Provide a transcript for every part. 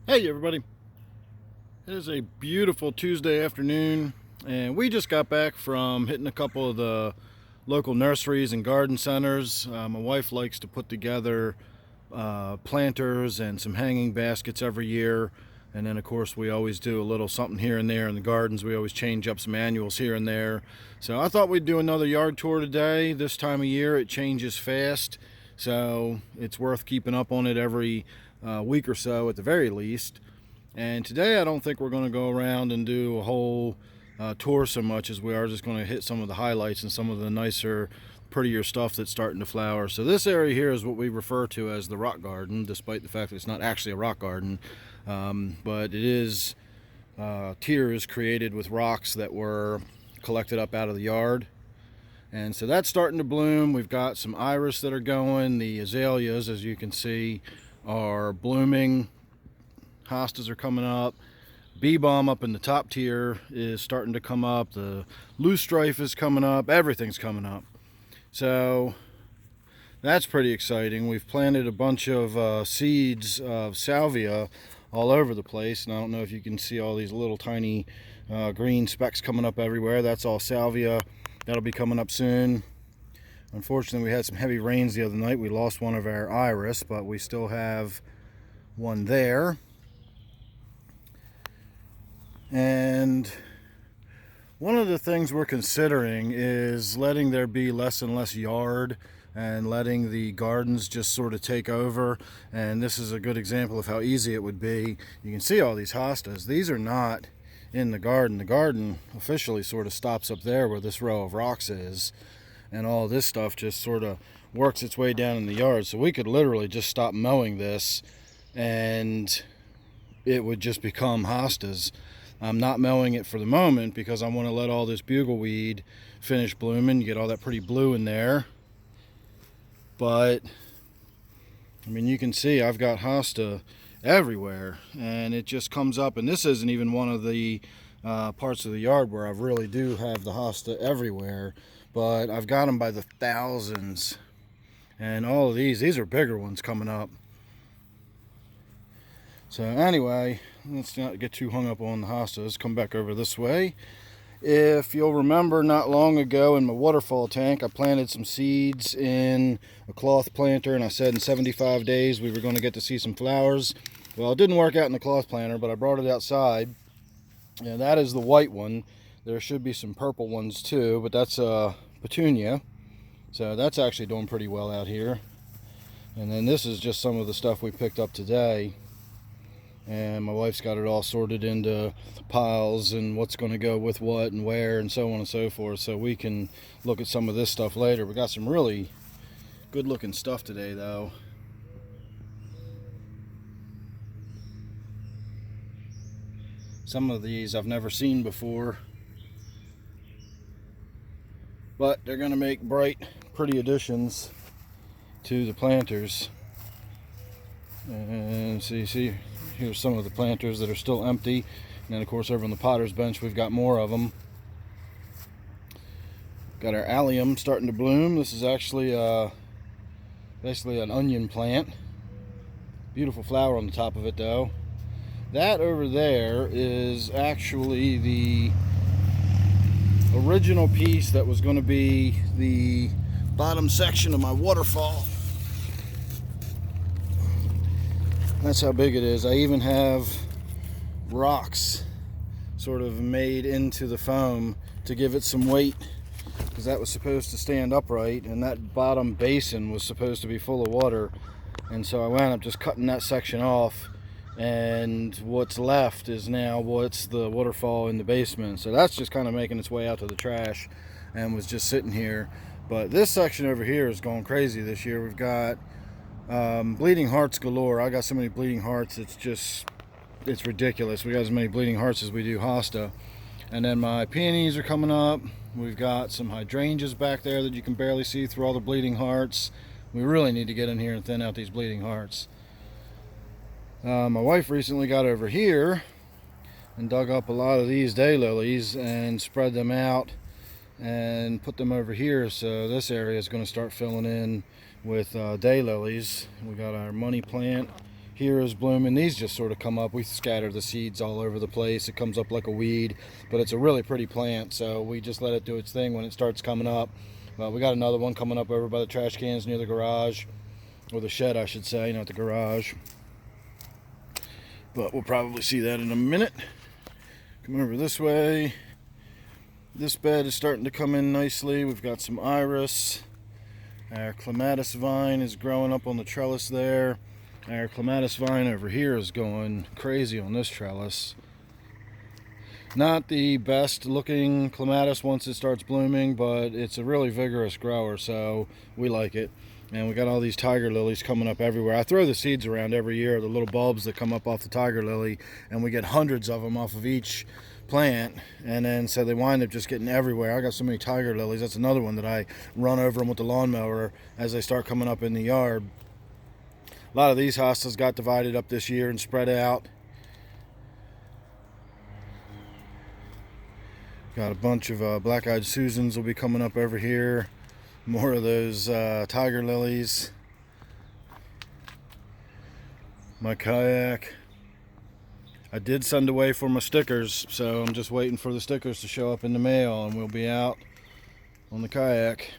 Hey everybody, it is a beautiful Tuesday afternoon and we just got back from hitting a couple of the local nurseries and garden centers. My wife likes to put together planters and some hanging baskets every year, and then of course we always do a little something here and there in the gardens. We always change up some annuals here and there. So I thought we'd do another yard tour today. This time of year it changes fast, so it's worth keeping up on it every week or so at the very least. And today I don't think we're going to go around and do a whole tour so much as we are just going to hit some of the highlights and some of the nicer, prettier stuff that's starting to flower. So this area here is what we refer to as the rock garden, despite the fact that it's not actually a rock garden. But it is tiers created with rocks that were collected up out of the yard. And so that's starting to bloom. We've got some iris that are going. The azaleas, as you can see, are blooming. Hostas are coming up. Bee balm up in the top tier is starting to come up. The loosestrife is coming up. Everything's coming up. So that's pretty exciting. We've planted a bunch of seeds of salvia all over the place. And I don't know if you can see all these little tiny green specks coming up everywhere. That's all salvia. That'll be coming up soon. Unfortunately, we had some heavy rains the other night. We lost one of our iris, but we still have one there. And one of the things we're considering is letting there be less and less yard and letting the gardens just sort of take over. And this is a good example of how easy it would be. You can see all these hostas. These are not in the garden. The garden officially sort of stops up there where this row of rocks is. And all this stuff just sort of works its way down in the yard. So we could literally just stop mowing this and it would just become hostas. I'm not mowing it for the moment because I want to let all this bugleweed finish blooming, get all that pretty blue in there. But I mean, you can see I've got hosta everywhere, and it just comes up. And this isn't even one of the parts of the yard where I really do have the hosta everywhere, but I've got them by the thousands. And all of these are bigger ones coming up. So anyway, let's not get too hung up on the hostas. Come back over this way. If you'll remember, not long ago in my waterfall tank, I planted some seeds in a cloth planter, and I said in 75 days we were going to get to see some flowers. Well, it didn't work out in the cloth planter, but I brought it outside, and that is the white one. There should be some purple ones too, but that's a petunia. So that's actually doing pretty well out here. And then this is just some of the stuff we picked up today. And my wife's got it all sorted into piles and what's going to go with what and where and so on and so forth, so we can look at some of this stuff later. We got some really good looking stuff today though. Some of these I've never seen before, but they're going to make bright, pretty additions to the planters. And so you see, here's some of the planters that are still empty. And then of course over on the potter's bench we've got more of them. Got our allium starting to bloom. This is actually basically an onion plant. Beautiful flower on the top of it though. That over there is actually the original piece that was going to be the bottom section of my waterfall. That's how big it is. I even have rocks sort of made into the foam to give it some weight, because that was supposed to stand upright, and that bottom basin was supposed to be full of water. And so I wound up just cutting that section off, and what's left is now what's the waterfall in the basement. So that's just kind of making its way out to the trash and was just sitting here. But this section over here is going crazy this year. We've got bleeding hearts galore. I got so many bleeding hearts, it's ridiculous. We got as many bleeding hearts as we do hosta. And then my peonies are coming up. We've got some hydrangeas back there that you can barely see through all the bleeding hearts. We really need to get in here and thin out these bleeding hearts. My wife recently got over here and dug up a lot of these daylilies and spread them out and put them over here. So this area is going to start filling in with daylilies. We got our money plant here is blooming. These just sort of come up. We scatter the seeds all over the place. It comes up like a weed, but it's a really pretty plant, so we just let it do its thing when it starts coming up. We got another one coming up over by the trash cans near the garage, or the shed I should say, not the garage. But we'll probably see that in a minute. Come over this way. This bed is starting to come in nicely. We've got some iris. Our clematis vine is growing up on the trellis there. Our clematis vine over here is going crazy on this trellis. Not the best looking clematis once it starts blooming, but it's a really vigorous grower, so we like it. And we got all these tiger lilies coming up everywhere. I throw the seeds around every year, the little bulbs that come up off the tiger lily, and we get hundreds of them off of each plant, and then so they wind up just getting everywhere. I got so many tiger lilies. That's another one that I run over them with the lawnmower as they start coming up in the yard. A lot of these hostas got divided up this year and spread out. Got a bunch of black-eyed Susans will be coming up over here. More of those tiger lilies. My kayak. I did send away for my stickers, so I'm just waiting for the stickers to show up in the mail, and we'll be out on the kayak.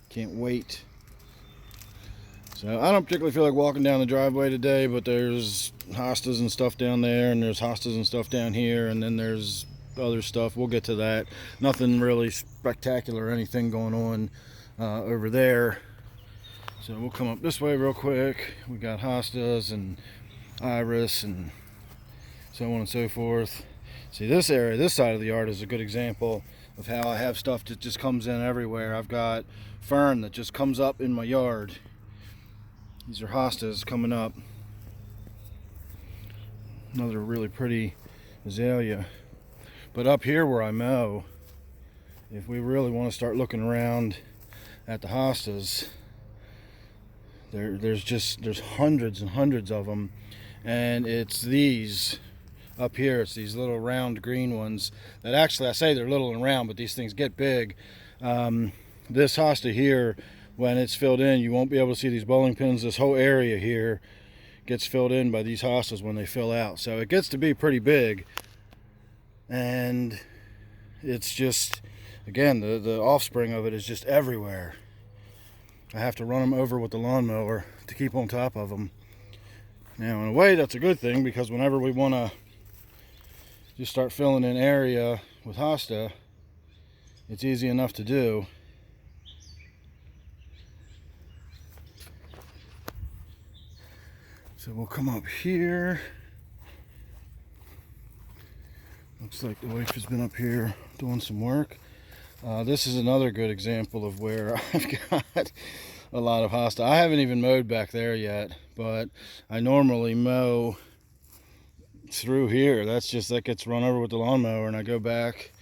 Can't wait. So I don't particularly feel like walking down the driveway today, but there's hostas and stuff down there, and there's hostas and stuff down here, and then there's other stuff. We'll get to that. Nothing really spectacular or anything going on over there. So we'll come up this way real quick. We got hostas and iris and so on and so forth. See, this area, this side of the yard is a good example of how I have stuff that just comes in everywhere. I've got fern that just comes up in my yard. These are hostas coming up. Another really pretty azalea. But up here where I mow, if we really want to start looking around at the hostas, there's hundreds and hundreds of them, and it's these up here. It's these little round green ones that actually, I say they're little and round, but these things get big. This hosta here, when it's filled in, you won't be able to see these bowling pins. This whole area here gets filled in by these hostas when they fill out. So it gets to be pretty big. And it's just, again, the offspring of it is just everywhere. I have to run them over with the lawnmower to keep on top of them. Now, in a way, that's a good thing, because whenever we want to just start filling in area with hosta, it's easy enough to do. So we'll come up here. Looks like the wife has been up here doing some work. This is another good example of where I've got a lot of hosta. I haven't even mowed back there yet, but I normally mow through here. That gets run over with the lawnmower, and I go back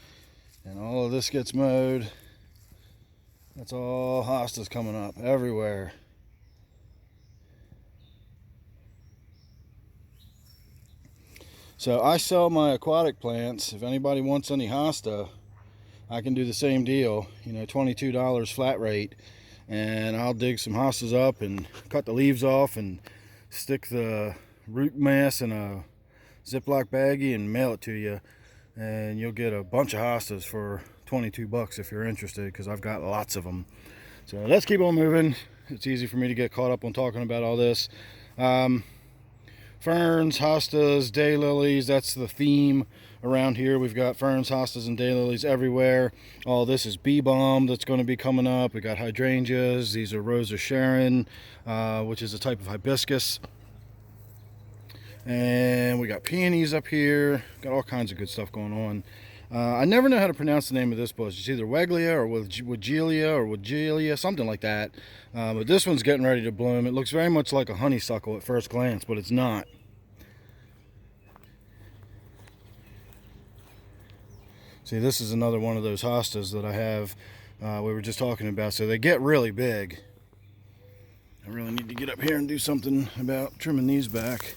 and all of this gets mowed. That's all hostas coming up everywhere. So I sell my aquatic plants. If anybody wants any hosta, I can do the same deal, you know, $22 flat rate, and I'll dig some hostas up and cut the leaves off and stick the root mass in a Ziploc baggie and mail it to you, and you'll get a bunch of hostas for 22 bucks if you're interested, because I've got lots of them. So let's keep on moving. It's easy for me to get caught up on talking about all this. Ferns, hostas, daylilies, that's the theme around here. We've got ferns, hostas, and daylilies everywhere. All this is bee balm that's going to be coming up. We got hydrangeas. These are Rosa Sharon, which is a type of hibiscus. And we got peonies up here. Got all kinds of good stuff going on. I never know how to pronounce the name of this bush. It's either Weglia or Wigelia, something like that. But this one's getting ready to bloom. It looks very much like a honeysuckle at first glance, but it's not. See, this is another one of those hostas that I have, we were just talking about. So they get really big. I really need to get up here and do something about trimming these back.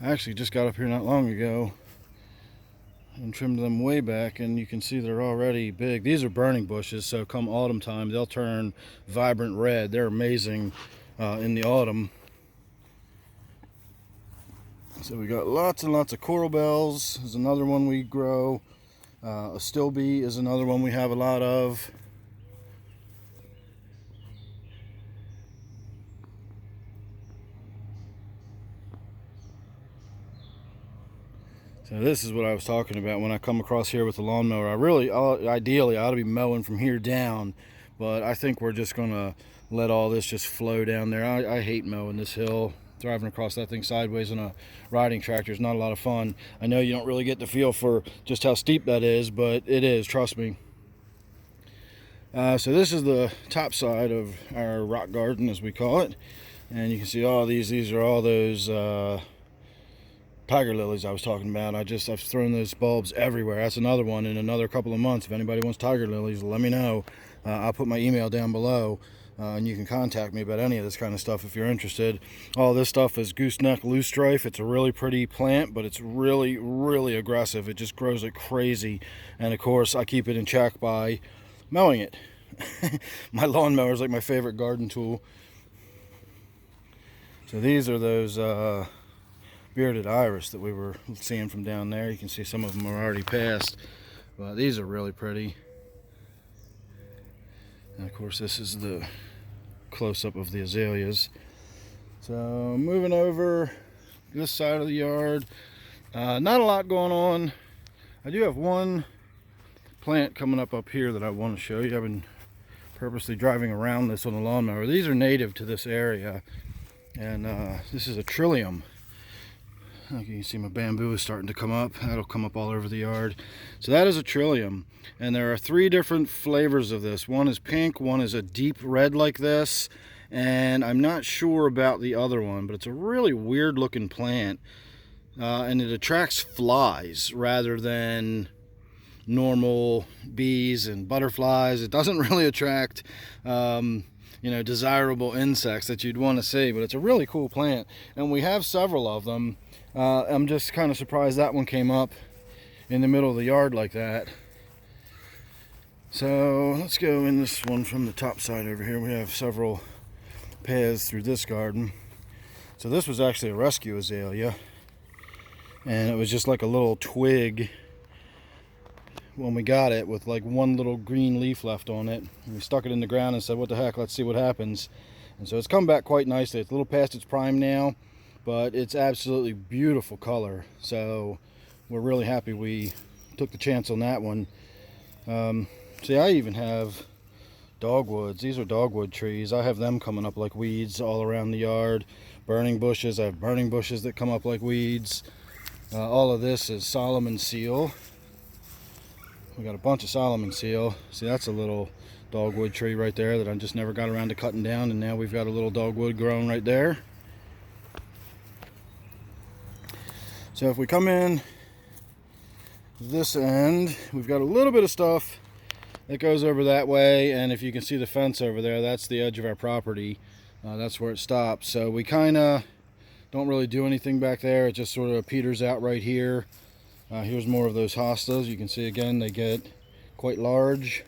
I actually just got up here not long ago and trimmed them way back, and you can see they're already big. These are burning bushes, so come autumn time they'll turn vibrant red. They're amazing in the autumn. So we got lots and lots of coral bells is another one we grow. Astilbe is another one we have a lot of. So this is what I was talking about when I come across here with the lawnmower. Ideally, I ought to be mowing from here down, but I think we're just gonna let all this just flow down there. I hate mowing this hill. Driving across that thing sideways in a riding tractor is not a lot of fun. I know you don't really get the feel for just how steep that is, but it is, trust me. So this is the top side of our rock garden, as we call it, and you can see all these are all those tiger lilies I was talking about. I've thrown those bulbs everywhere. That's another one in another couple of months. If anybody wants tiger lilies, let me know. I'll put my email down below, and you can contact me about any of this kind of stuff if you're interested. All this stuff is gooseneck loosestrife. It's a really pretty plant, but it's really, really aggressive. It just grows like crazy, and of course I keep it in check by mowing it. My lawnmower is like my favorite garden tool. So these are those bearded iris that we were seeing from down there. You can see some of them are already past, but these are really pretty. And of course this is the close-up of the azaleas. So moving over this side of the yard, not a lot going on. I do have one plant coming up here that I want to show you. I've been purposely driving around this on the lawnmower. These are native to this area, and this is a trillium. You can see my bamboo is starting to come up. That'll come up all over the yard. So that is a trillium, and there are 3 different flavors of this. One is pink, one is a deep red like this, and I'm not sure about the other one, but it's a really weird looking plant, and it attracts flies rather than normal bees and butterflies. It doesn't really attract desirable insects that you'd want to see, but it's a really cool plant, and we have several of them. I'm just kind of surprised that one came up in the middle of the yard like that. So let's go in this one from the top side over here. We have several paths through this garden. So this was actually a rescue azalea, and it was just like a little twig when we got it, with like one little green leaf left on it. And we stuck it in the ground and said, what the heck, let's see what happens. And so it's come back quite nicely. It's a little past its prime now, but it's absolutely beautiful color. So we're really happy we took the chance on that one. See, I even have dogwoods. These are dogwood trees. I have them coming up like weeds all around the yard. Burning bushes. I have burning bushes that come up like weeds. All of this is Solomon seal. We got a bunch of Solomon seal. See, that's a little dogwood tree right there that I just never got around to cutting down, and now we've got a little dogwood growing right there. So if we come in this end, we've got a little bit of stuff that goes over that way, and if you can see the fence over there, that's the edge of our property. That's where it stops. So we kind of don't really do anything back there. It just sort of peters out right here. Here's more of those hostas. You can see again, they get quite large.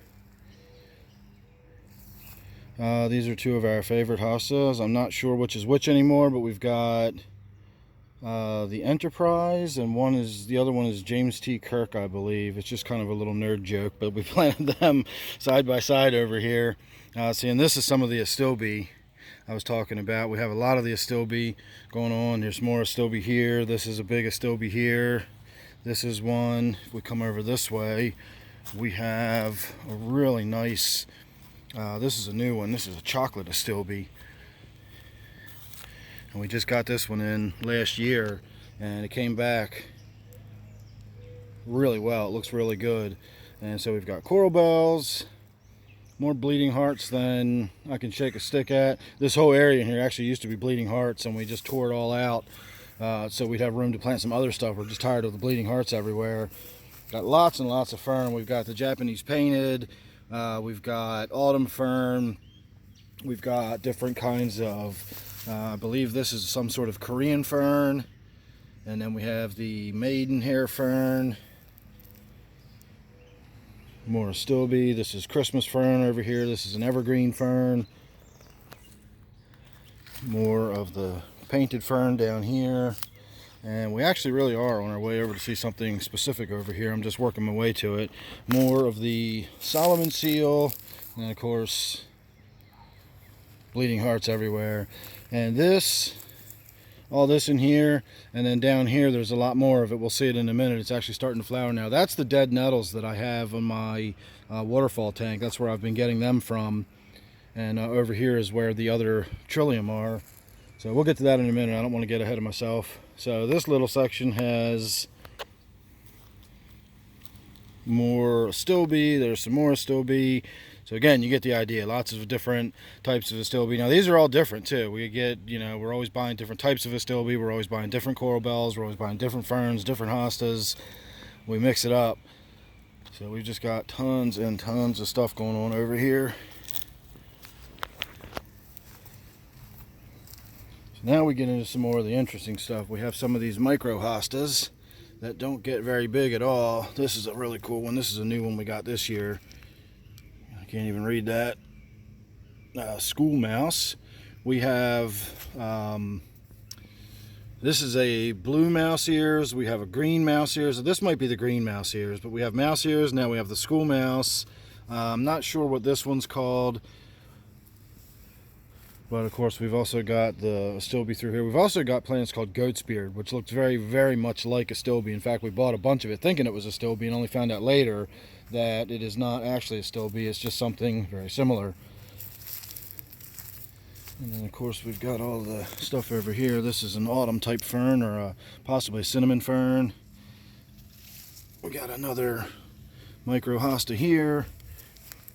These are 2 of our favorite hostas. I'm not sure which is which anymore, but we've got the Enterprise, and the other one is James T. Kirk, I believe. It's just kind of a little nerd joke, but we planted them side by side over here. See, and this is some of the Astilbe I was talking about. We have a lot of the Astilbe going on. There's more Astilbe here. This is a big Astilbe here. This is one. If we come over this way, we have a really nice, this is a new one. This is a chocolate Astilbe. And we just got this one in last year, and it came back really well. It looks really good. And so we've got coral bells, more bleeding hearts than I can shake a stick at. This whole area in here actually used to be bleeding hearts, and we just tore it all out. So we'd have room to plant some other stuff. We're just tired of the bleeding hearts everywhere. Got lots and lots of fern. We've got the Japanese painted. We've got autumn fern. We've got different kinds of, I believe this is some sort of Korean fern. And then we have the maidenhair fern. More Astilbe. This is Christmas fern over here. This is an evergreen fern. More of the painted fern down here. And we actually really are on our way over to see something specific over here. I'm just working my way to it. More of the Solomon seal, and of course, bleeding hearts everywhere. And this, all this in here, and then down here there's a lot more of it. We'll see it in a minute. It's actually starting to flower now. That's the dead nettles that I have on my waterfall tank. That's where I've been getting them from. And over here is where the other trillium are. So we'll get to that in a minute. I don't want to get ahead of myself. So this little section has more Astilbe. There's some more Astilbe. So again, you get the idea. Lots of different types of Astilbe. Now these are all different too. We get, we're always buying different types of Astilbe. We're always buying different coral bells. We're always buying different ferns, different hostas. We mix it up. So we've just got tons and tons of stuff going on over here. Now we get into some more of the interesting stuff. We have some of these micro hostas that don't get very big at all. This is a really cool one. This is a new one we got this year. I can't even read that. School mouse. We have, this is a blue mouse ears. We have a green mouse ears. This might be the green mouse ears, but we have mouse ears. Now we have the school mouse. I'm not sure what this one's called. But of course, we've also got the Astilbe through here. We've also got plants called goat's beard, which looks very, very much like Astilbe. In fact, we bought a bunch of it thinking it was Astilbe and only found out later that it is not actually Astilbe. It's just something very similar. And then of course, we've got all the stuff over here. This is an autumn type fern, or possibly a cinnamon fern. We got another micro hosta here.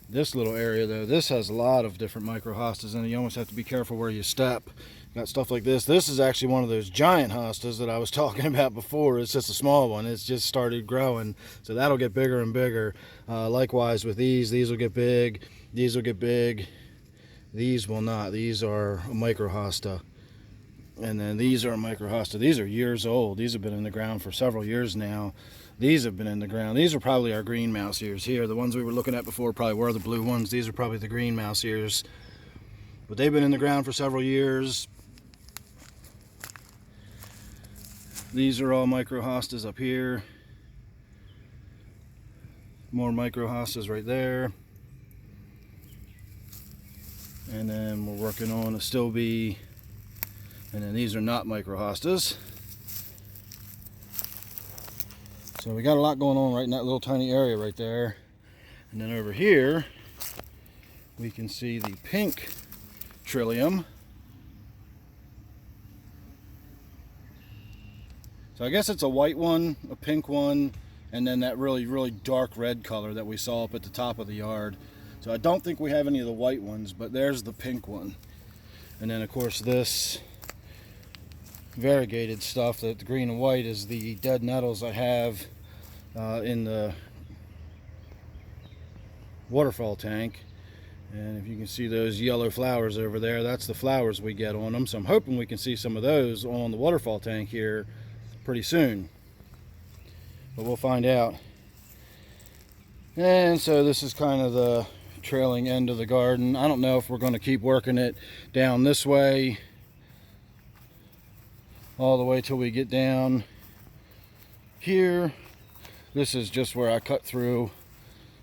This little area though, this has a lot of different micro hostas in it. You almost have to be careful where you step. Got stuff like this. This is actually one of those giant hostas that I was talking about before. It's just a small one. It's just started growing. So that'll get bigger and bigger. Likewise with these will get big. These will get big. These will not. These are a micro hosta. And then these are a micro hosta. These are years old. These have been in the ground for several years now. These have been in the ground. These are probably our green mouse ears here. The ones we were looking at before probably were the blue ones. These are probably the green mouse ears. But they've been in the ground for several years. These are all micro hostas up here. More micro hostas right there. And then we're working on Astilbe. And then these are not micro hostas. So we got a lot going on right in that little tiny area right there. And then over here, we can see the pink trillium. So I guess it's a white one, a pink one, and then that really, really dark red color that we saw up at the top of the yard. So I don't think we have any of the white ones, but there's the pink one. And then of course this variegated stuff, that the green and white, is the dead nettles I have in the waterfall tank. And if you can see those yellow flowers over there, that's the flowers we get on them. So I'm hoping we can see some of those on the waterfall tank here pretty soon, but we'll find out. And so this is kind of the trailing end of the garden. I don't know if we're going to keep working it down this way all the way till we get down here. This is just where I cut through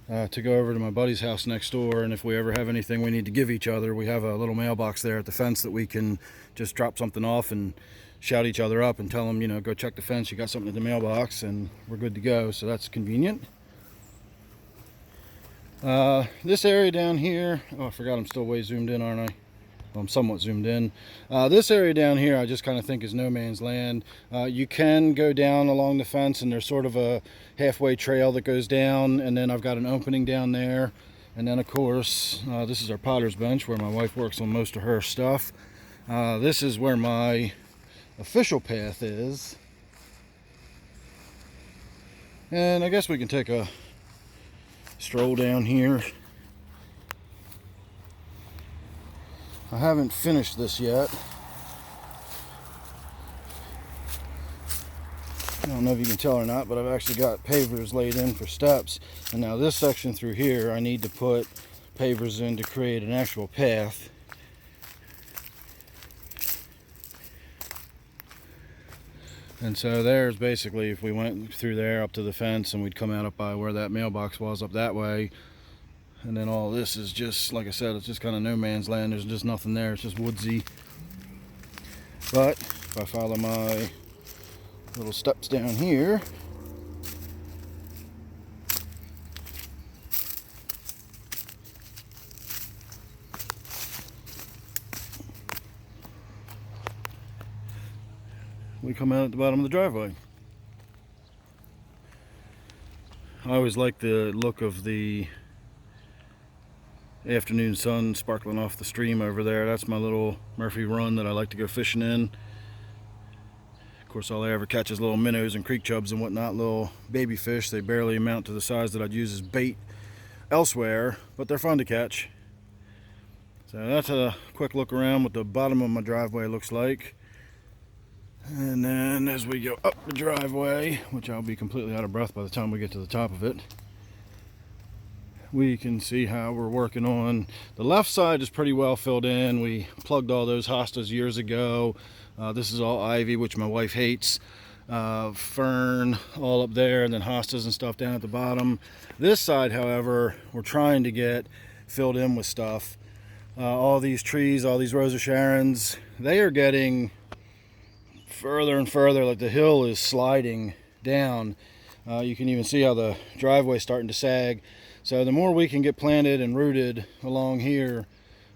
to go over to my buddy's house next door, and if we ever have anything we need to give each other, we have a little mailbox there at the fence that we can just drop something off and shout each other up and tell them, go check the fence, you got something in the mailbox, and we're good to go. So that's convenient. This area down here, oh, I forgot I'm still way zoomed in, aren't I? Well, I'm somewhat zoomed in. This area down here I just kind of think is no man's land. You can go down along the fence, and there's sort of a halfway trail that goes down, and then I've got an opening down there. And then of course, this is our potter's bench where my wife works on most of her stuff. This is where my official path is. And I guess we can take a stroll down here. I haven't finished this yet. I don't know if you can tell or not, but I've actually got pavers laid in for steps. And now this section through here, I need to put pavers in to create an actual path. And so there's basically, if we went through there up to the fence and we'd come out up by where that mailbox was up that way, and then all this is just, like I said, it's just kind of no man's land. There's just nothing there. It's just woodsy. But if I follow my little steps down here, we come out at the bottom of the driveway. I always like the look of the afternoon sun sparkling off the stream over there. That's my little Murphy Run that I like to go fishing in. Of course, all I ever catch is little minnows and creek chubs and whatnot, little baby fish. They barely amount to the size that I'd use as bait elsewhere, but they're fun to catch. So that's a quick look around what the bottom of my driveway looks like. And then as we go up the driveway, which I'll be completely out of breath by the time we get to the top of it, we can see how we're working on. The left side is pretty well filled in. We plugged all those hostas years ago. This is all ivy, which my wife hates. Fern all up there, and then hostas and stuff down at the bottom. This side, however, we're trying to get filled in with stuff. All these trees, all these Rosa Sharons, they are getting further and further, like the hill is sliding down. You can even see how the driveway is starting to sag. So the more we can get planted and rooted along here,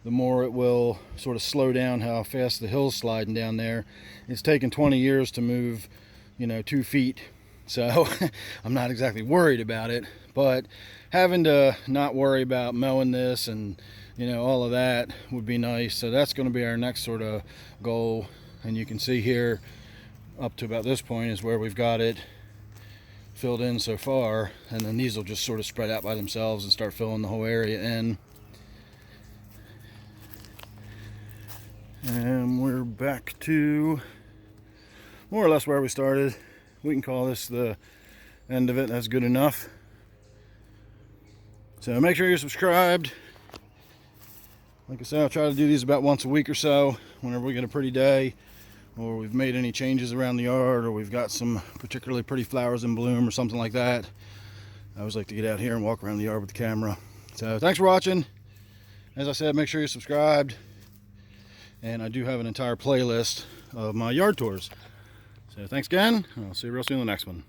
the more it will sort of slow down how fast the hill's sliding down there. It's taken 20 years to move, 2 feet. So I'm not exactly worried about it, but having to not worry about mowing this and all of that would be nice. So that's going to be our next sort of goal. And you can see here up to about this point is where we've got it filled in so far, and then these will just sort of spread out by themselves and start filling the whole area in. And we're back to more or less where we started. We can call this the end of it. That's good enough. So make sure you're subscribed. Like I said, I'll try to do these about once a week or so, whenever we get a pretty day, or we've made any changes around the yard, or we've got some particularly pretty flowers in bloom or something like that. I always like to get out here and walk around the yard with the camera. So thanks for watching. As I said, make sure you're subscribed. And I do have an entire playlist of my yard tours. So thanks again, and I'll see you real soon in the next one.